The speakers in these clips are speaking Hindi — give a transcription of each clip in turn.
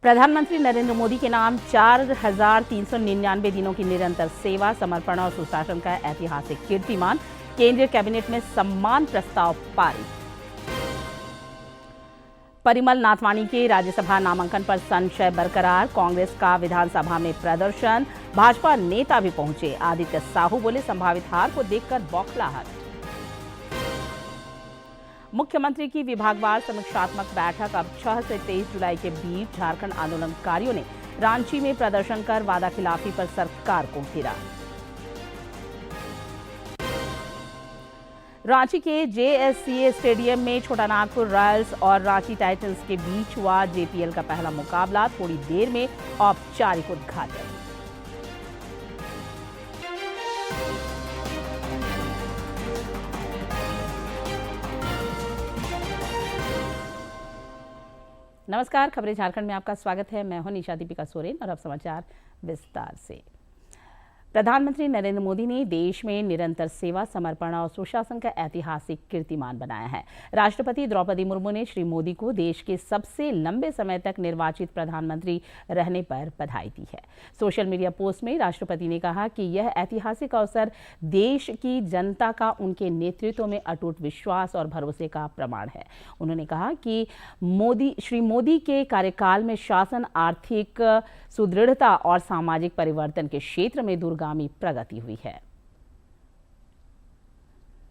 प्रधानमंत्री नरेंद्र मोदी के नाम 4,399 दिनों की निरंतर सेवा, समर्पण और सुशासन का ऐतिहासिक कीर्तिमान। केंद्रीय कैबिनेट में सम्मान प्रस्ताव पारित। परिमल नाथवाणी के राज्यसभा नामांकन पर संशय बरकरार। कांग्रेस का विधानसभा में प्रदर्शन। भाजपा नेता भी पहुंचे। आदित्य साहू बोले, संभावित हार को देखकर बौखलाहट। मुख्यमंत्री की विभागवार समीक्षात्मक बैठक। अब 6 से 23 जुलाई के बीच झारखंड आंदोलनकारियों ने रांची में प्रदर्शन कर वादाखिलाफी पर सरकार को घेरा। रांची के जेएससीए स्टेडियम में छोटा नागपुर रॉयल्स और रांची टाइटंस के बीच हुआ जेपीएल का पहला मुकाबला। थोड़ी देर में औपचारिक उद्घाटन। नमस्कार, खबरें झारखंड में आपका स्वागत है। मैं हूं निशा दीपिका सोरेन और अब समाचार विस्तार से। प्रधानमंत्री नरेंद्र मोदी ने देश में निरंतर सेवा, समर्पण और सुशासन का ऐतिहासिक कीर्तिमान बनाया है। राष्ट्रपति द्रौपदी मुर्मू ने श्री मोदी को देश के सबसे लंबे समय तक निर्वाचित प्रधानमंत्री रहने पर बधाई दी है। सोशल मीडिया पोस्ट में राष्ट्रपति ने कहा कि यह ऐतिहासिक अवसर देश की जनता का उनके नेतृत्व में अटूट विश्वास और भरोसे का प्रमाण है। उन्होंने कहा कि श्री मोदी के कार्यकाल में शासन, आर्थिक सुदृढ़ता और सामाजिक परिवर्तन के क्षेत्र में दूरगामी प्रगति हुई है।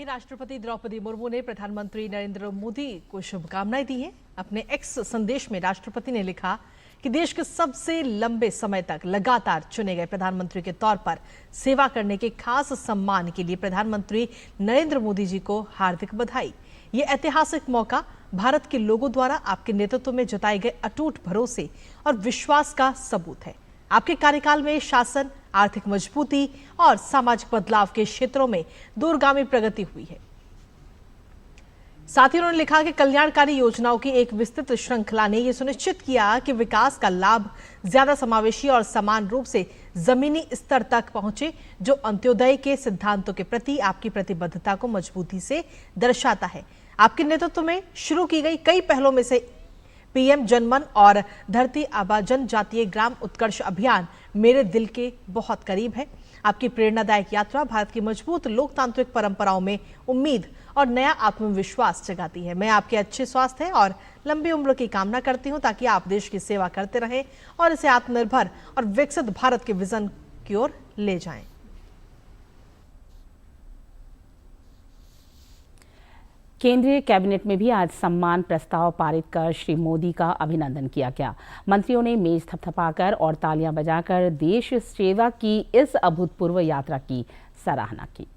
राष्ट्रपति द्रौपदी मुर्मू ने प्रधानमंत्री नरेंद्र मोदी को शुभकामनाएं दी हैं। अपने एक्स संदेश में राष्ट्रपति ने लिखा कि देश के सबसे लंबे समय तक लगातार चुने गए प्रधानमंत्री के तौर पर सेवा करने के खास सम्मान के लिए प्रधानमंत्री नरेंद्र मोदी जी को हार्दिक बधाई। ये ऐतिहासिक मौका भारत के लोगों द्वारा आपके नेतृत्व में जताए गए अटूट भरोसे और विश्वास का सबूत है। आपके कार्यकाल में शासन, आर्थिक मजबूती और सामाजिक बदलाव के क्षेत्रों में दूरगामी प्रगति हुई है। साथ ही उन्होंने लिखा कि कल्याणकारी योजनाओं की एक विस्तृत श्रृंखला ने यह सुनिश्चित किया कि विकास का लाभ ज्यादा समावेशी और समान रूप से जमीनी स्तर तक पहुंचे, जो अंत्योदय के सिद्धांतों के प्रति आपकी प्रतिबद्धता को मजबूती से दर्शाता है। आपके नेतृत्व में शुरू की गई कई पहलों में से पीएम जनमन और धरती आबा जनजातीय ग्राम उत्कर्ष अभियान मेरे दिल के बहुत करीब है। आपकी प्रेरणादायक यात्रा भारत की मजबूत लोकतांत्रिक परंपराओं में उम्मीद और नया आत्मविश्वास जगाती है। मैं आपके अच्छे स्वास्थ्य और लंबी उम्र की कामना करती हूं, ताकि आप देश की सेवा करते रहें और इसे आत्मनिर्भर और विकसित भारत के विजन की ओर ले जाएं। केंद्रीय कैबिनेट में भी आज सम्मान प्रस्ताव पारित कर श्री मोदी का अभिनंदन किया गया। मंत्रियों ने मेज थपथपाकर और तालियां बजाकर देश सेवा की इस अभूतपूर्व यात्रा की सराहना की।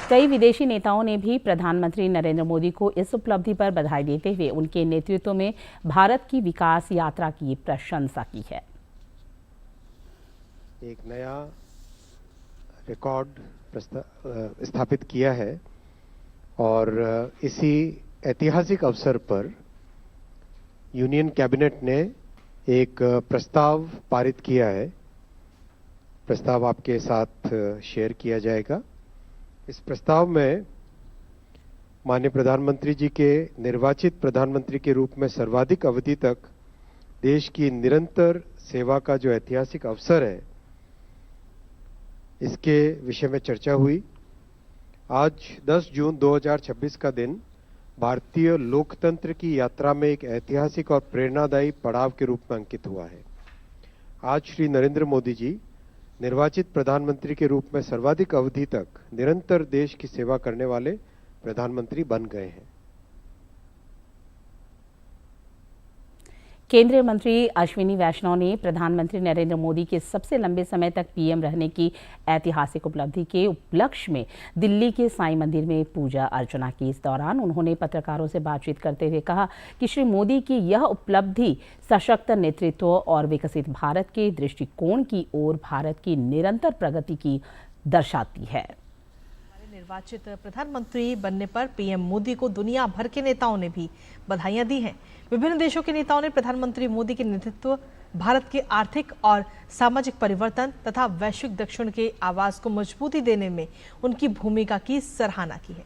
कई विदेशी नेताओं ने भी प्रधानमंत्री नरेंद्र मोदी को इस उपलब्धि पर बधाई देते हुए उनके नेतृत्व में भारत की विकास यात्रा की प्रशंसा की है। एक नया रिकॉर्ड स्थापित किया है और इसी ऐतिहासिक अवसर पर यूनियन कैबिनेट ने एक प्रस्ताव पारित किया है। प्रस्ताव आपके साथ शेयर किया जाएगा। इस प्रस्ताव में माननीय प्रधानमंत्री जी के निर्वाचित प्रधानमंत्री के रूप में सर्वाधिक अवधि तक देश की निरंतर सेवा का जो ऐतिहासिक अवसर है, इसके विषय में चर्चा हुई। आज 10 जून 2026 का दिन भारतीय लोकतंत्र की यात्रा में एक ऐतिहासिक और प्रेरणादायी पड़ाव के रूप में अंकित हुआ है। आज श्री नरेंद्र मोदी जी निर्वाचित प्रधानमंत्री के रूप में सर्वाधिक अवधि तक निरंतर देश की सेवा करने वाले प्रधानमंत्री बन गए हैं। केंद्रीय मंत्री अश्विनी वैष्णव ने प्रधानमंत्री नरेंद्र मोदी के सबसे लंबे समय तक पीएम रहने की ऐतिहासिक उपलब्धि के उपलक्ष्य में दिल्ली के साईं मंदिर में पूजा अर्चना की। इस दौरान उन्होंने पत्रकारों से बातचीत करते हुए कहा कि श्री मोदी की यह उपलब्धि सशक्त नेतृत्व और विकसित भारत के दृष्टिकोण की ओर भारत की निरंतर प्रगति की दर्शाती है। निर्वाचित प्रधानमंत्री बनने पर पीएम मोदी को दुनिया भर के नेताओं ने भी बधाइयां दी हैं। विभिन्न देशों के नेताओं ने प्रधानमंत्री मोदी के नेतृत्व, भारत के आर्थिक और सामाजिक परिवर्तन तथा वैश्विक दक्षिण के आवाज को मजबूती देने में उनकी भूमिका की सराहना की है।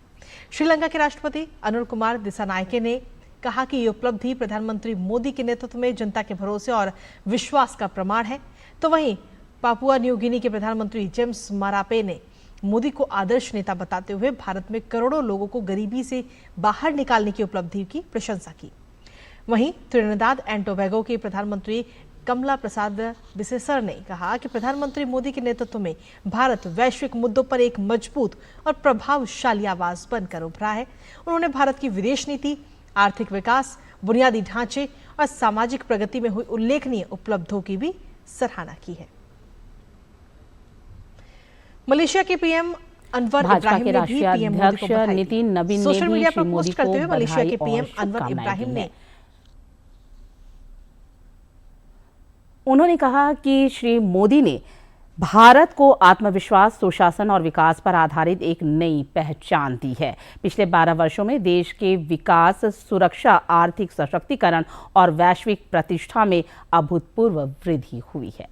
श्रीलंका के राष्ट्रपति अनुर कुमार दिसानायके ने कहा कि ये उपलब्धि प्रधानमंत्री मोदी के नेतृत्व में जनता के भरोसे और विश्वास का प्रमाण है। तो वहीं पापुआ न्यू गिनी के प्रधानमंत्री जेम्स मारापे ने मोदी को आदर्श नेता बताते हुए भारत में करोड़ों लोगों को गरीबी से बाहर निकालने की उपलब्धि की प्रशंसा की। वहीं त्रिनिदाद एंड टोबैगो के प्रधानमंत्री कमला प्रसाद बिसेसर ने कहा कि प्रधानमंत्री मोदी के नेतृत्व में भारत वैश्विक मुद्दों पर एक मजबूत और प्रभावशाली आवाज बनकर उभरा है। उन्होंने भारत की विदेश नीति, आर्थिक विकास, बुनियादी ढांचे और सामाजिक प्रगति में हुई उल्लेखनीय उपलब्धियों की भी सराहना की है। मलेशिया के पीएम अनवर इब्राहिम ने भी पीएम मोदी को बधाई दी। नितिन नबीन सोशल ने मीडिया भी पर श्री मोदी पोस्ट करते हुए को मलेशिया के बधाई पीएम और अनवर शुभकामनाएं इब्राहिम दी ने हैं। उन्होंने कहा कि श्री मोदी ने भारत को आत्मविश्वास, सुशासन और विकास पर आधारित एक नई पहचान दी है। पिछले 12 वर्षों में देश के विकास, सुरक्षा, आर्थिक सशक्तिकरण और वैश्विक प्रतिष्ठा में अभूतपूर्व वृद्धि हुई है।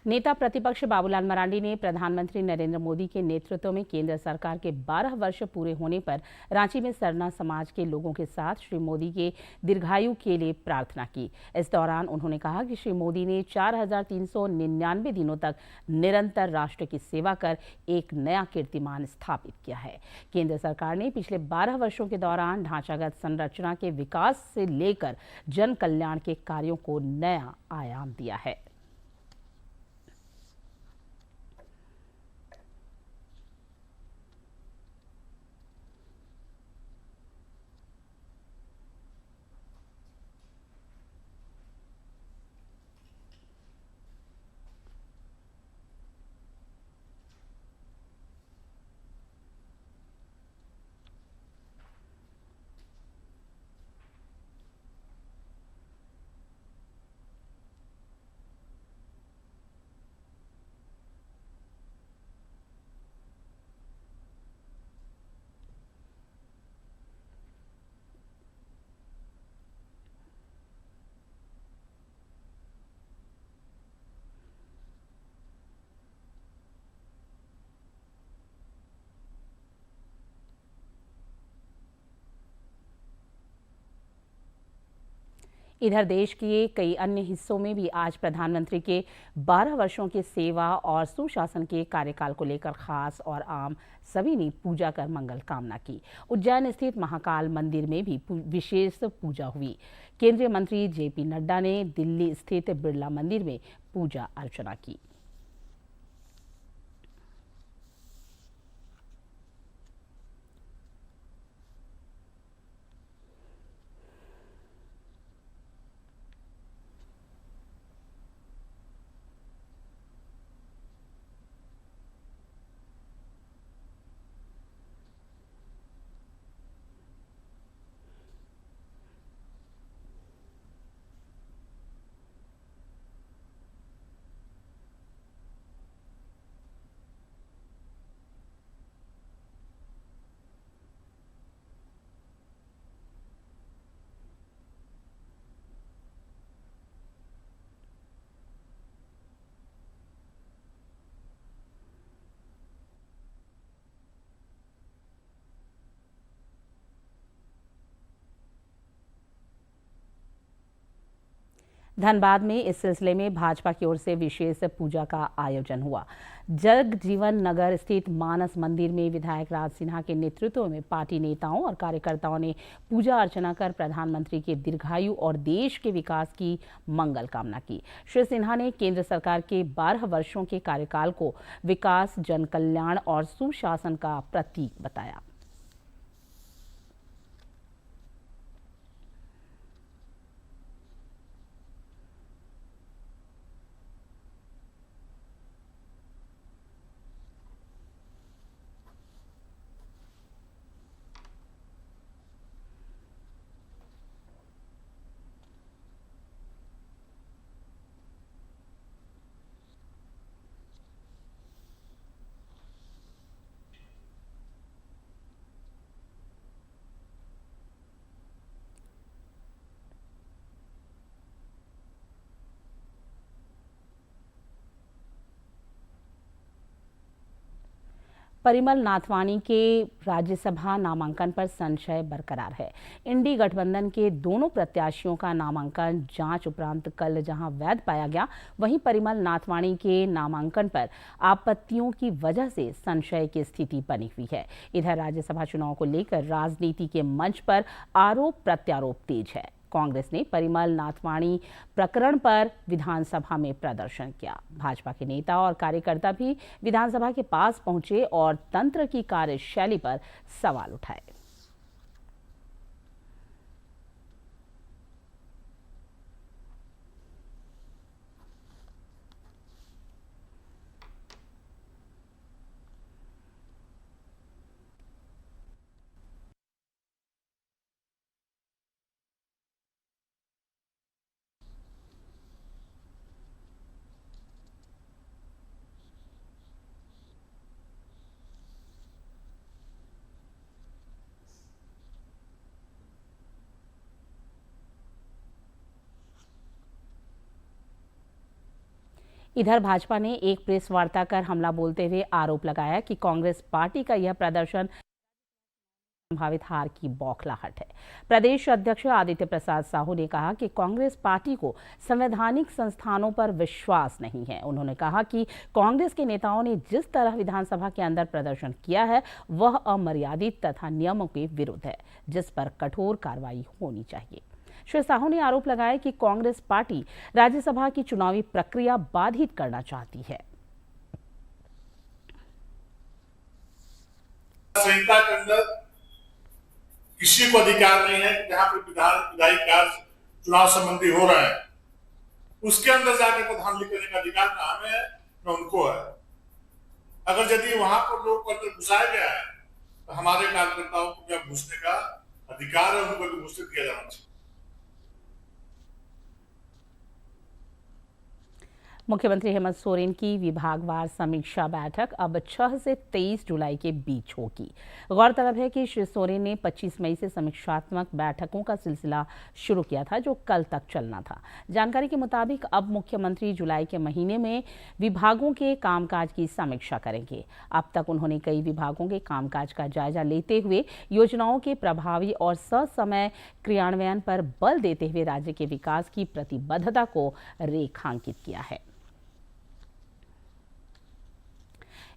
नेता प्रतिपक्ष बाबूलाल मरांडी ने प्रधानमंत्री नरेंद्र मोदी के नेतृत्व में केंद्र सरकार के 12 वर्ष पूरे होने पर रांची में सरना समाज के लोगों के साथ श्री मोदी के दीर्घायु के लिए प्रार्थना की। इस दौरान उन्होंने कहा कि श्री मोदी ने 4399 दिनों तक निरंतर राष्ट्र की सेवा कर एक नया कीर्तिमान स्थापित किया है। केंद्र सरकार ने पिछले 12 वर्षों के दौरान ढांचागत संरचना के विकास से लेकर जन कल्याण के कार्यों को नया आयाम दिया है। इधर देश के कई अन्य हिस्सों में भी आज प्रधानमंत्री के 12 वर्षों के सेवा और सुशासन के कार्यकाल को लेकर खास और आम सभी ने पूजा कर मंगल कामना की। उज्जैन स्थित महाकाल मंदिर में भी विशेष पूजा हुई। केंद्रीय मंत्री जेपी नड्डा ने दिल्ली स्थित बिरला मंदिर में पूजा अर्चना की। धनबाद में इस सिलसिले में भाजपा की ओर से विशेष पूजा का आयोजन हुआ। जगजीवन नगर स्थित मानस मंदिर में विधायक राज सिन्हा के नेतृत्व में पार्टी नेताओं और कार्यकर्ताओं ने पूजा अर्चना कर प्रधानमंत्री के दीर्घायु और देश के विकास की मंगल कामना की। श्री सिन्हा ने केंद्र सरकार के 12 वर्षों के कार्यकाल को विकास, जन कल्याण और सुशासन का प्रतीक बताया। परिमल नाथवानी के राज्यसभा नामांकन पर संशय बरकरार है। इंडी गठबंधन के दोनों प्रत्याशियों का नामांकन जांच उपरांत कल जहां वैध पाया गया, वहीं परिमल नाथवानी के नामांकन पर आपत्तियों की वजह से संशय की स्थिति बनी हुई है। इधर राज्यसभा चुनाव को लेकर राजनीति के मंच पर आरोप प्रत्यारोप तेज है। कांग्रेस ने परिमल नाथवानी प्रकरण पर विधानसभा में प्रदर्शन किया। भाजपा के नेता और कार्यकर्ता भी विधानसभा के पास पहुंचे और तंत्र की कार्यशैली पर सवाल उठाए। इधर भाजपा ने एक प्रेस वार्ता कर हमला बोलते हुए आरोप लगाया कि कांग्रेस पार्टी का यह प्रदर्शन संभावित हार की बौखलाहट है। प्रदेश अध्यक्ष आदित्य प्रसाद साहू ने कहा कि कांग्रेस पार्टी को संवैधानिक संस्थानों पर विश्वास नहीं है। उन्होंने कहा कि कांग्रेस के नेताओं ने जिस तरह विधानसभा के अंदर प्रदर्शन किया है वह अमर्यादित तथा नियमों के विरुद्ध है, जिस पर कठोर कार्रवाई होनी चाहिए। श्री साहू ने आरोप लगाया कि कांग्रेस पार्टी राज्यसभा की चुनावी प्रक्रिया बाधित करना चाहती है। संहिता के अंदर किसी को अधिकार नहीं है कि जहां पर विधायी कार्य चुनाव संबंधी हो रहा है उसके अंदर जाकर प्रधान लिखने का अधिकार ना हमें है न उनको है। अगर यदि वहां पर लोग को अंदर घुसाया गया है तो हमारे कार्यकर्ताओं को क्या घुसने का अधिकार है, उनको भी घुसने दिया जाना चाहिए। मुख्यमंत्री हेमंत सोरेन की विभागवार समीक्षा बैठक अब 6 से 23 जुलाई के बीच होगी। गौरतलब है कि श्री सोरेन ने 25 मई से समीक्षात्मक बैठकों का सिलसिला शुरू किया था, जो कल तक चलना था। जानकारी के मुताबिक अब मुख्यमंत्री जुलाई के महीने में विभागों के कामकाज की समीक्षा करेंगे। अब तक उन्होंने कई विभागों के कामकाज का जायजा लेते हुए योजनाओं के प्रभावी और ससमय क्रियान्वयन पर बल देते हुए राज्य के विकास की प्रतिबद्धता को रेखांकित किया है।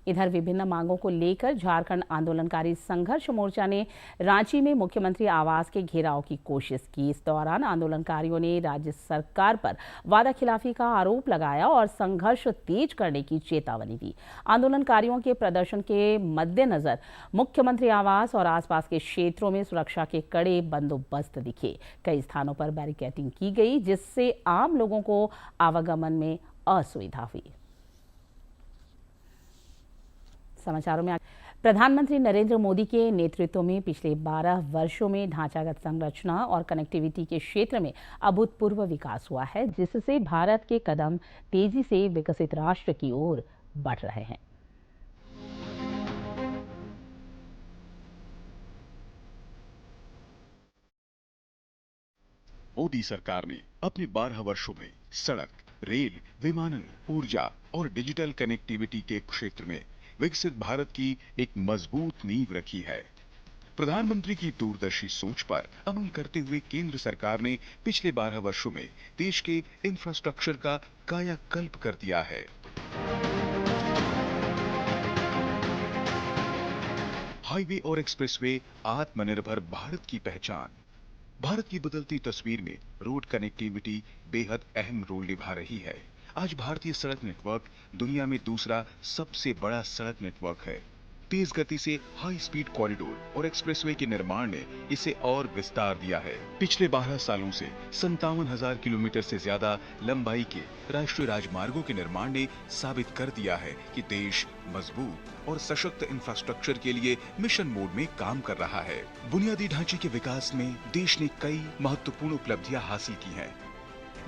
इधर विभिन्न मांगों को लेकर झारखंड आंदोलनकारी संघर्ष मोर्चा ने रांची में मुख्यमंत्री आवास के घेराव की कोशिश की। इस दौरान आंदोलनकारियों ने राज्य सरकार पर वादा खिलाफी का आरोप लगाया और संघर्ष तेज करने की चेतावनी दी। आंदोलनकारियों के प्रदर्शन के मद्देनजर मुख्यमंत्री आवास और आसपास के क्षेत्रों में सुरक्षा के कड़े बंदोबस्त दिखे। कई स्थानों पर बैरिकेडिंग की गई, जिससे आम लोगों को आवागमन में असुविधा हुई। समाचारों में प्रधानमंत्री नरेंद्र मोदी के नेतृत्व में पिछले 12 वर्षों में ढांचागत संरचना और कनेक्टिविटी के क्षेत्र में अभूतपूर्व विकास हुआ है, जिससे भारत के कदम तेजी से विकसित राष्ट्र की ओर बढ़ रहे हैं। मोदी सरकार ने अपने 12 वर्षों में सड़क, रेल, विमानन, ऊर्जा और डिजिटल कनेक्टिविटी के क्षेत्र में विकसित भारत की एक मजबूत नींव रखी है। प्रधानमंत्री की दूरदर्शी सोच पर अमल करते हुए केंद्र सरकार ने पिछले 12 वर्षों में देश के इंफ्रास्ट्रक्चर का कायाकल्प कर दिया है। हाईवे और एक्सप्रेसवे आत्मनिर्भर भारत की पहचान। भारत की बदलती तस्वीर में रोड कनेक्टिविटी बेहद अहम रोल निभा रही है। आज भारतीय सड़क नेटवर्क दुनिया में दूसरा सबसे बड़ा सड़क नेटवर्क है। तेज गति से हाई स्पीड कॉरिडोर और एक्सप्रेसवे के निर्माण ने इसे और विस्तार दिया है। पिछले 12 सालों से 57,000 किलोमीटर से ज्यादा लंबाई के राष्ट्रीय राजमार्गों के निर्माण ने साबित कर दिया है कि देश मजबूत और सशक्त इंफ्रास्ट्रक्चर के लिए मिशन मोड में काम कर रहा है। बुनियादी ढांचे के विकास में देश ने कई महत्वपूर्ण उपलब्धियां हासिल की हैं,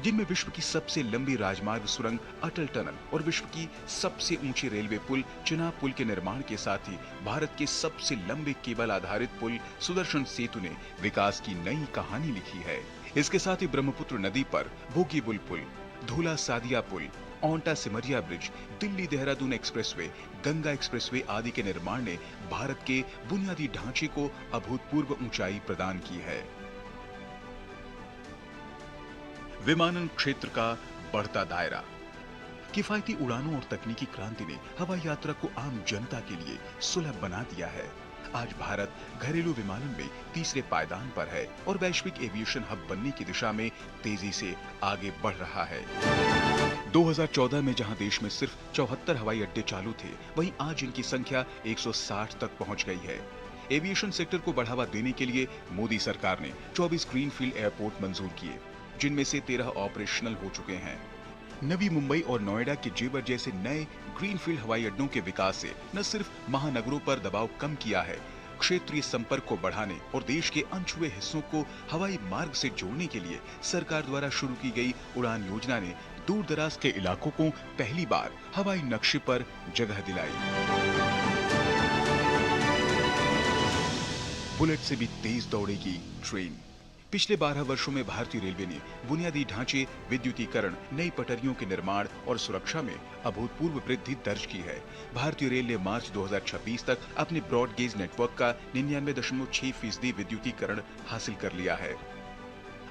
जिनमें विश्व की सबसे लंबी राजमार्ग सुरंग अटल टनल और विश्व की सबसे ऊंची रेलवे पुल चिनाब पुल के निर्माण के साथ ही भारत के सबसे लंबे केबल आधारित पुल सुदर्शन सेतु ने विकास की नई कहानी लिखी है। इसके साथ ही ब्रह्मपुत्र नदी पर बोगीबिल पुल, धूला सादिया पुल, Aunta Simaria bridge, Delhi Dehradun expressway, Ganga expressway आदि के निर्माण ने भारत के बुनियादी ढांचे को अभूतपूर्व ऊंचाई प्रदान की है। विमानन क्षेत्र का बढ़ता दायरा। किफायती उड़ानों और तकनीकी क्रांति ने हवाई यात्रा को आम जनता के लिए सुलभ बना दिया है। आज भारत घरेलू विमानन में तीसरे पायदान पर है और वैश्विक एविएशन हब बनने की दिशा में तेजी से आगे बढ़ रहा है। 2014 में जहां देश में सिर्फ 74 हवाई अड्डे चालू थे, वहीं आज इनकी संख्या 160 तक पहुंच गई है। एविएशन सेक्टर को बढ़ावा देने के लिए मोदी सरकार ने 24 ग्रीनफील्ड एयरपोर्ट मंजूर किए, जिनमें से 13 ऑपरेशनल हो चुके हैं। नवी मुंबई और नोएडा के जेवर जैसे नए ग्रीनफील्ड हवाई अड्डों के विकास से न सिर्फ महानगरों पर दबाव कम किया है, क्षेत्रीय संपर्क को बढ़ाने और देश के अनछुए हिस्सों को हवाई मार्ग से जोड़ने के लिए सरकार द्वारा शुरू की गई उड़ान योजना ने दूर दराज के इलाकों को पहली बार हवाई नक्शे पर जगह दिलाई। बुलेट से भी तेज दौड़ेगी ट्रेन। पिछले 12 वर्षों में भारतीय रेलवे ने बुनियादी ढांचे, विद्युतीकरण, नई पटरियों के निर्माण और सुरक्षा में अभूतपूर्व वृद्धि दर्ज की है। भारतीय रेल ने मार्च 2026 तक अपने ब्रॉड गेज नेटवर्क का 99.6% विद्युतीकरण हासिल कर लिया है।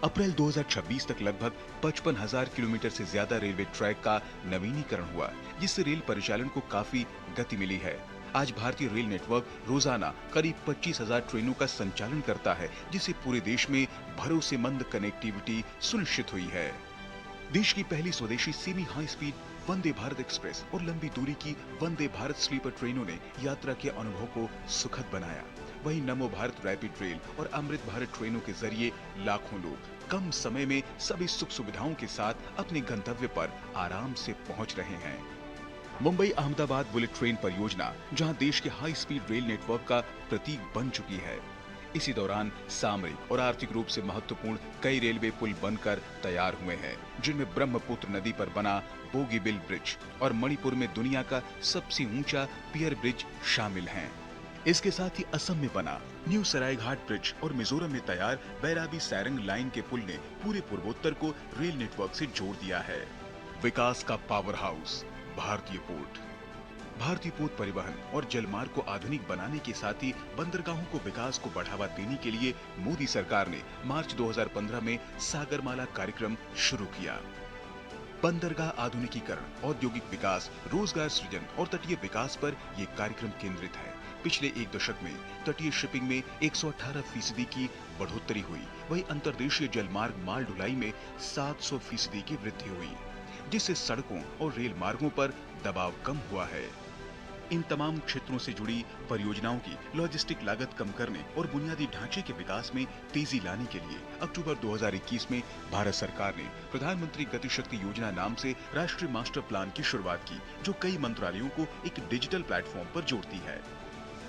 अप्रैल 2026 तक लगभग 55,000 किलोमीटर से ज्यादा रेलवे ट्रैक का नवीनीकरण हुआ, जिससे रेल परिचालन को काफी गति मिली है। आज भारतीय रेल नेटवर्क रोजाना करीब 25,000 ट्रेनों का संचालन करता है, जिससे पूरे देश में भरोसेमंद कनेक्टिविटी सुनिश्चित हुई है। देश की पहली स्वदेशी semi high speed Vande Bharat express और लंबी दूरी की वंदे भारत स्लीपर ट्रेनों ने यात्रा के अनुभव को सुखद बनाया। वहीं नमो भारत रैपिड रेल और अमृत भारत ट्रेनों के जरिए लाखों लोग कम समय में सभी सुख सुविधाओं के साथ अपने गंतव्य पर आराम से पहुंच रहे हैं। मुंबई अहमदाबाद बुलेट ट्रेन परियोजना जहां देश के हाई स्पीड रेल नेटवर्क का प्रतीक बन चुकी है, इसी दौरान सामरिक और आर्थिक रूप से महत्वपूर्ण कई रेलवे पुल बनकर तैयार हुए हैं, जिनमें ब्रह्मपुत्र नदी पर बना बोगीबिल ब्रिज और मणिपुर में दुनिया का सबसे ऊंचा पियर ब्रिज शामिल हैं। इसके साथ ही असम में बना न्यू सरायघाट ब्रिज और मिजोरम में तैयार बैराबी सैरंग लाइन के पुल ने पूरे पूर्वोत्तर को रेल नेटवर्क से जोड़ दिया है। विकास का पावर हाउस भारतीय पोर्ट। भारतीय पोत परिवहन और जलमार्ग को आधुनिक बनाने के साथ ही बंदरगाहों को विकास को बढ़ावा देने के लिए मोदी सरकार ने मार्च 2015 में सागरमाला कार्यक्रम शुरू किया। बंदरगाह आधुनिकीकरण, औद्योगिक विकास, रोजगार सृजन और तटीय विकास पर यह कार्यक्रम केंद्रित है। पिछले एक दशक में तटीय शिपिंग में 118% की बढ़ोतरी हुई, वहीं अंतर्देशीय जलमार्ग माल ढुलाई में 700% की वृद्धि हुई, जिससे सड़कों और रेल मार्गों पर दबाव कम हुआ है। इन तमाम क्षेत्रों से जुड़ी परियोजनाओं की लॉजिस्टिक लागत कम करने और बुनियादी ढांचे के विकास में तेजी लाने के लिए अक्टूबर 2021 में भारत सरकार ने प्रधानमंत्री गति शक्ति योजना नाम से राष्ट्रीय मास्टर प्लान की शुरुआत की, जो कई मंत्रालयों को एक डिजिटल प्लेटफॉर्म पर जोड़ती है।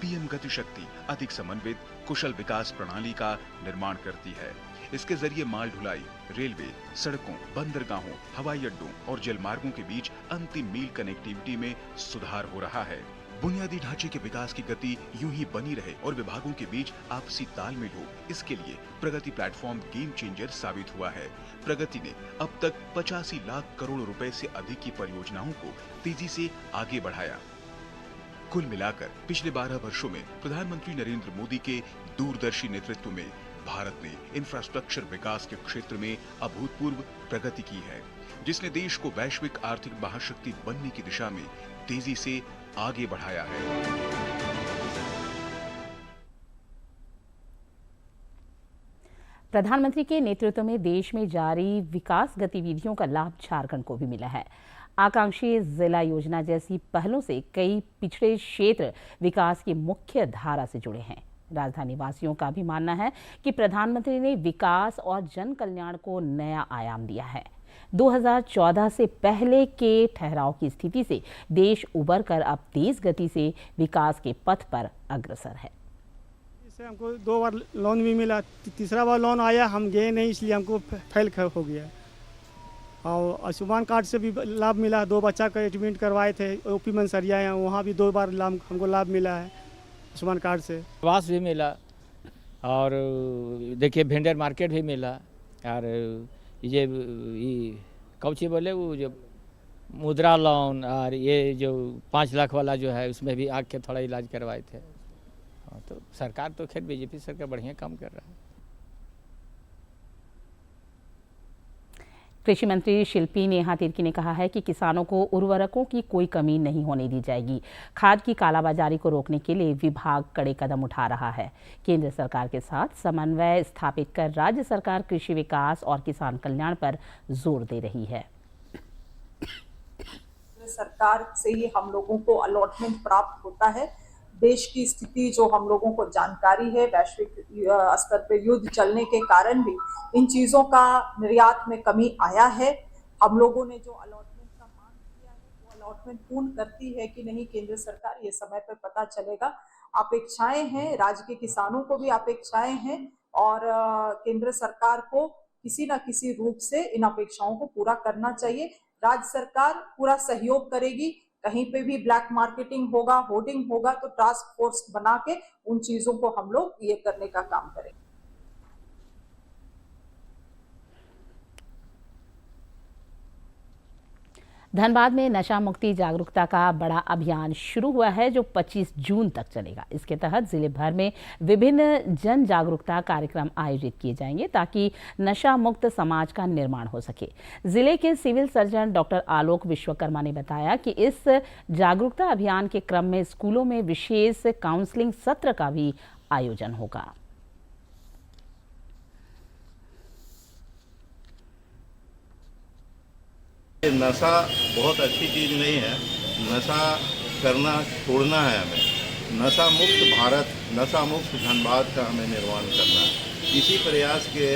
पीएम गति शक्ति अधिक समन्वित कुशल विकास प्रणाली का निर्माण करती है। इसके जरिए माल ढुलाई, रेलवे, सड़कों, बंदरगाहों, हवाई अड्डों और जलमार्गों के बीच अंतिम मील कनेक्टिविटी में सुधार हो रहा है। बुनियादी ढांचे के विकास की गति यूं ही बनी रहे और विभागों के बीच आपसी तालमेल हो, इसके लिए प्रगति प्लेटफॉर्म गेम चेंजर साबित हुआ है। प्रगति ने अब तक 85 लाख करोड़ रुपए से अधिक की परियोजनाओं को तेजी से आगे बढ़ाया। कुल मिलाकर पिछले 12 वर्षों में प्रधानमंत्री नरेंद्र मोदी के दूरदर्शी नेतृत्व में भारत ने इंफ्रास्ट्रक्चर विकास के क्षेत्र में अभूतपूर्व प्रगति की है, जिसने देश को वैश्विक आर्थिक महाशक्ति बनने की दिशा में तेजी से आगे बढ़ाया है। प्रधानमंत्री के नेतृत्व में देश में जारी विकास गतिविधियों का लाभ झारखंड को भी मिला है। आकांक्षी जिला योजना जैसी पहलों से कई पिछड़े क्षेत्र विकास की मुख्य धारा से जुड़े हैं। राजधानी वासियों का भी मानना है कि प्रधानमंत्री ने विकास और जन कल्याण को नया आयाम दिया है। 2014 से पहले के ठहराव की स्थिति से देश उबर कर अब तेज गति से विकास के पथ पर अग्रसर है। इससे हमको 2 बार लोन भी मिला, तीसरा बार लोन आया, हम गए नहीं, इसलिए हमको फेल हो गया। और आयुष्मान कार्ड से भी लाभ मिला, 2 बच्चा का एडमिट करवाए थे ओपी मंसरिया है, वहाँ भी 2 बार हमको लाभ मिला है आयुष्मान कार्ड से। आवास भी मिला और देखिए वेंडर मार्केट भी मिला, और ये कौची बोले वो जो मुद्रा लोन और ये जो 5 लाख वाला जो है उसमें भी आग के थोड़ा इलाज करवाए थे। तो सरकार तो खैर बीजेपी सरकार बढ़िया काम कर रहा है। कृषि मंत्री शिल्पी नेहा तिर्की ने कहा है कि किसानों को उर्वरकों की कोई कमी नहीं होने दी जाएगी। खाद की कालाबाजारी को रोकने के लिए विभाग कड़े कदम उठा रहा है। केंद्र सरकार के साथ समन्वय स्थापित कर राज्य सरकार कृषि विकास और किसान कल्याण पर जोर दे रही है। सरकार से ही हम लोगों को अलॉटमेंट प्राप्त होता है। देश की स्थिति जो हम लोगों को जानकारी है, वैश्विक स्तर पर युद्ध चलने के कारण भी इन चीजों का निर्यात में कमी आया है। हम लोगों ने जो अलॉटमेंट का मांग किया है वो अलॉटमेंट पूर्ण करती है कि नहीं, केंद्र सरकार ये समय पर पता चलेगा। अपेक्षाएं हैं, राज्य के किसानों को भी अपेक्षाएं हैं और केंद्र सरकार को किसी न किसी रूप से इन अपेक्षाओं को पूरा करना चाहिए। राज्य सरकार पूरा सहयोग करेगी। कहीं पे भी ब्लैक मार्केटिंग होगा, होर्डिंग होगा तो टास्क फोर्स बना के उन चीजों को हम लोग ये करने का काम करेंगे। धनबाद में नशा मुक्ति जागरूकता का बड़ा अभियान शुरू हुआ है जो 25 जून तक चलेगा। इसके तहत जिले भर में विभिन्न जन जागरूकता कार्यक्रम आयोजित किए जाएंगे ताकि नशा मुक्त समाज का निर्माण हो सके। जिले के सिविल सर्जन डॉक्टर आलोक विश्वकर्मा ने बताया कि इस जागरूकता अभियान के क्रम में स्कूलों में विशेष काउंसलिंग सत्र का भी आयोजन होगा। नशा बहुत अच्छी चीज़ नहीं है, नशा करना छोड़ना है हमें। नशा मुक्त भारत, नशा मुक्त धनबाद का हमें निर्माण करना है। इसी प्रयास के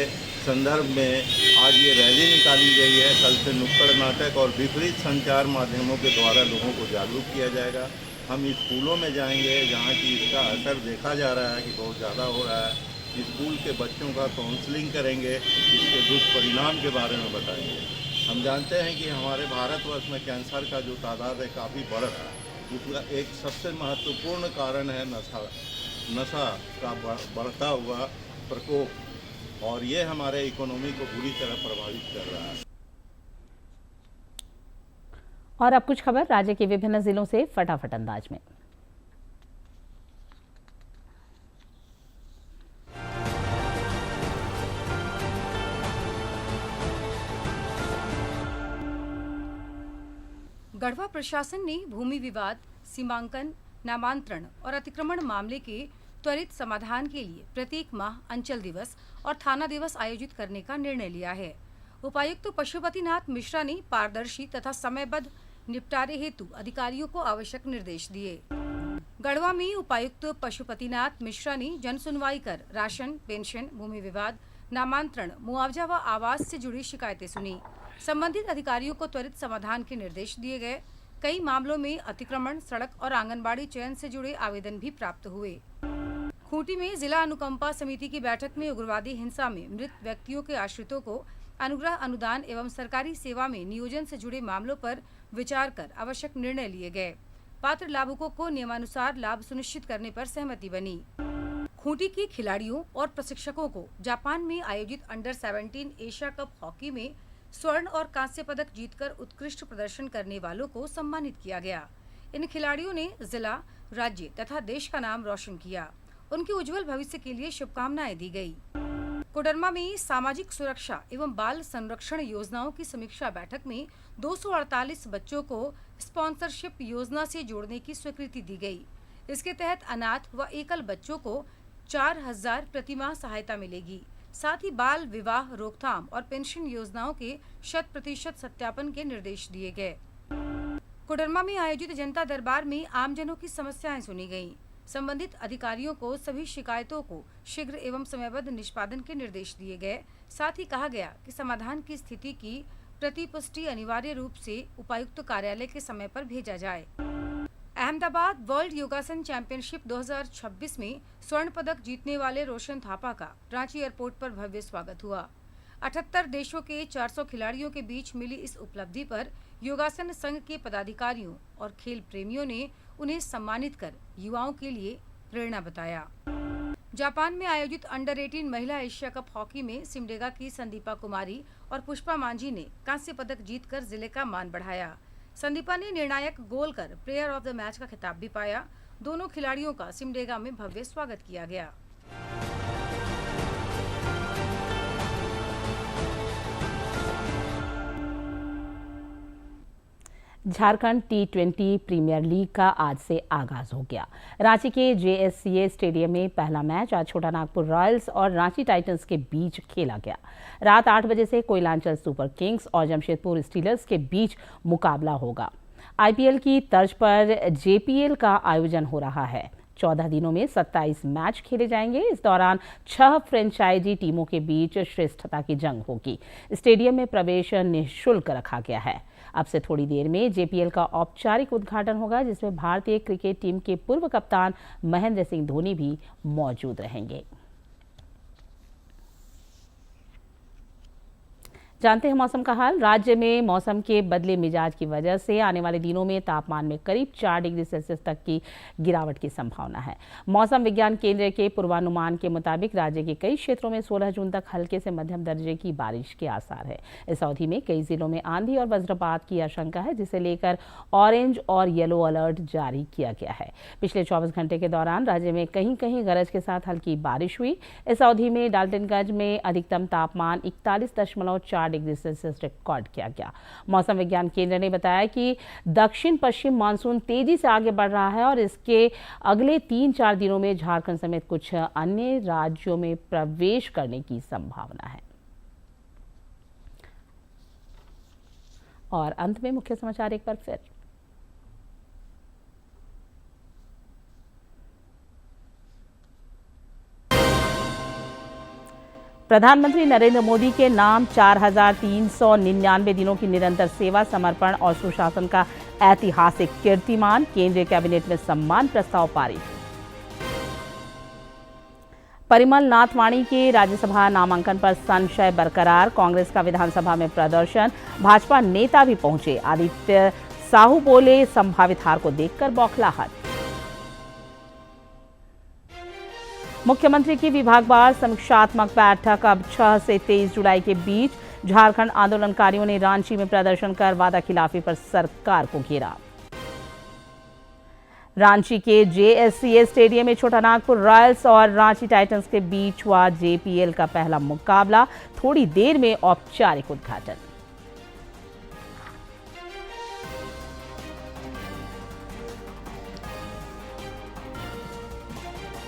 संदर्भ में आज ये रैली निकाली गई है। कल से नुक्कड़ नाटक और विपरीत संचार माध्यमों के द्वारा लोगों को जागरूक किया जाएगा। हम स्कूलों में जाएंगे जहाँ की इसका असर देखा जा रहा है कि बहुत ज़्यादा हो रहा है। स्कूल के बच्चों का काउंसलिंग करेंगे, इसके दुष्परिणाम के बारे में बताएंगे। हम जानते हैं कि हमारे भारतवर्ष में कैंसर का जो तादाद है काफ़ी बढ़ रहा है। उसका एक सबसे महत्वपूर्ण कारण है नशा का बढ़ता हुआ प्रकोप, और ये हमारे इकोनॉमी को बुरी तरह प्रभावित कर रहा है। और अब कुछ खबर राज्य के विभिन्न जिलों से फटाफट अंदाज में। गढ़वा प्रशासन ने भूमि विवाद, सीमांकन, नामांतरण और अतिक्रमण मामले के त्वरित समाधान के लिए प्रत्येक माह अंचल दिवस और थाना दिवस आयोजित करने का निर्णय लिया है। उपायुक्त पशुपतिनाथ मिश्रा ने पारदर्शी तथा समयबद्ध निपटारे हेतु अधिकारियों को आवश्यक निर्देश दिए। गढ़वा में उपायुक्त पशुपतिनाथ मिश्रा ने जन सुनवाई कर राशन, पेंशन, भूमि विवाद, नामांतरण, मुआवजा व आवास से जुड़ी शिकायतें सुनी। संबंधित अधिकारियों को त्वरित समाधान के निर्देश दिए गए। कई मामलों में अतिक्रमण, सड़क और आंगनबाड़ी चयन से जुड़े आवेदन भी प्राप्त हुए। खूंटी में जिला अनुकंपा समिति की बैठक में उग्रवादी हिंसा में मृत व्यक्तियों के आश्रितों को अनुग्रह अनुदान एवं सरकारी सेवा में नियोजन से जुड़े मामलों पर विचार कर आवश्यक निर्णय लिए गए। पात्र लाभुकों को नियमानुसार लाभ सुनिश्चित करने पर सहमति बनी। खूंटी के खिलाड़ियों और प्रशिक्षकों को जापान में आयोजित अंडर 17 एशिया कप हॉकी में स्वर्ण और कांस्य पदक जीतकर उत्कृष्ट प्रदर्शन करने वालों को सम्मानित किया गया। इन खिलाड़ियों ने जिला, राज्य तथा देश का नाम रोशन किया। उनके उज्जवल भविष्य के लिए शुभकामनाएं दी गई। कोडरमा में सामाजिक सुरक्षा एवं बाल संरक्षण योजनाओं की समीक्षा बैठक में 248 बच्चों को स्पॉन्सरशिप योजना से जोड़ने की स्वीकृति दी गई। इसके तहत अनाथ व एकल बच्चों को 4000 प्रतिमाह सहायता मिलेगी। साथ ही बाल विवाह रोकथाम और पेंशन योजनाओं के 100% सत्यापन के निर्देश दिए गए। कोडरमा में आयोजित जनता दरबार में आमजनों की समस्याएं सुनी गईं। संबंधित अधिकारियों को सभी शिकायतों को शीघ्र एवं समयबद्ध निष्पादन के निर्देश दिए गए। साथ ही कहा गया कि समाधान की स्थिति की प्रतिपुष्टि अनिवार्य रूप से उपायुक्त कार्यालय के समय पर भेजा जाए। अहमदाबाद वर्ल्ड योगासन चैंपियनशिप 2026 में स्वर्ण पदक जीतने वाले रोशन थापा का रांची एयरपोर्ट पर भव्य स्वागत हुआ। 78 देशों के 400 खिलाड़ियों के बीच मिली इस उपलब्धि पर योगासन संघ के पदाधिकारियों और खेल प्रेमियों ने उन्हें सम्मानित कर युवाओं के लिए प्रेरणा बताया। जापान में आयोजित अंडर 18 महिला एशिया कप हॉकी में सिमडेगा की संदीपा कुमारी और पुष्पा मांझी ने कांस्य पदक जीतकर जिले का मान बढ़ाया। संदीपा ने निर्णायक गोल कर प्लेयर ऑफ द मैच का खिताब भी पाया। दोनों खिलाड़ियों का सिमडेगा में भव्य स्वागत किया गया। झारखंड T20 प्रीमियर लीग का आज से आगाज हो गया। रांची के JSCA स्टेडियम में पहला मैच आज छोटा नागपुर रॉयल्स और रांची टाइटंस के बीच खेला गया। रात 8 बजे से कोयलांचल सुपर किंग्स और जमशेदपुर स्टीलर्स के बीच मुकाबला होगा। IPL की तर्ज पर JPL का आयोजन हो रहा है। 14 दिनों में 27 मैच खेले जाएंगे। इस दौरान 6 फ्रेंचाइजी टीमों के बीच श्रेष्ठता की जंग होगी। स्टेडियम में प्रवेश निःशुल्क रखा गया है। अब से थोड़ी देर में JPL का औपचारिक उद्घाटन होगा, जिसमें भारतीय क्रिकेट टीम के पूर्व कप्तान महेंद्र सिंह धोनी भी मौजूद रहेंगे। जानते हैं मौसम का हाल। राज्य में मौसम के बदले मिजाज की वजह से आने वाले दिनों में तापमान में करीब 4 डिग्री सेल्सियस तक की गिरावट की संभावना है। मौसम विज्ञान केंद्र के पूर्वानुमान के मुताबिक राज्य के कई क्षेत्रों में 16 जून तक हल्के से मध्यम दर्जे की बारिश के आसार है। इस अवधि में कई जिलों में आंधी और वज्रपात की आशंका है, जिसे लेकर ऑरेंज और येलो अलर्ट जारी किया गया है। पिछले 24 घंटे के दौरान राज्य में कहीं कहीं गरज के साथ हल्की बारिश हुई। इस अवधि में डाल्टनगंज में अधिकतम तापमान 41.4 डिग्री सेल्सियस रिकॉर्ड किया गया। मौसम विज्ञान केंद्र ने बताया कि दक्षिण पश्चिम मानसून तेजी से आगे बढ़ रहा है और इसके अगले 3-4 दिनों में झारखंड समेत कुछ अन्य राज्यों में प्रवेश करने की संभावना है। और अंत में मुख्य समाचार एक बार फिर। प्रधानमंत्री नरेंद्र मोदी के नाम 4,399 दिनों की निरंतर सेवा, समर्पण और सुशासन का ऐतिहासिक कीर्तिमान। केंद्रीय कैबिनेट में सम्मान प्रस्ताव पारित। परिमल नाथवाणी के राज्यसभा नामांकन पर संशय बरकरार। कांग्रेस का विधानसभा में प्रदर्शन। भाजपा नेता भी पहुंचे। आदित्य साहू बोले, संभावित हार को देखकर बौखलाहट। मुख्यमंत्री की विभागवार समीक्षात्मक बैठक अब 6 से 23 जुलाई के बीच। झारखंड आंदोलनकारियों ने रांची में प्रदर्शन कर वादा खिलाफी पर सरकार को घेरा। रांची के JSCA स्टेडियम में छोटा नागपुर रॉयल्स और रांची टाइटंस के बीच हुआ JPL का पहला मुकाबला। थोड़ी देर में औपचारिक उद्घाटन।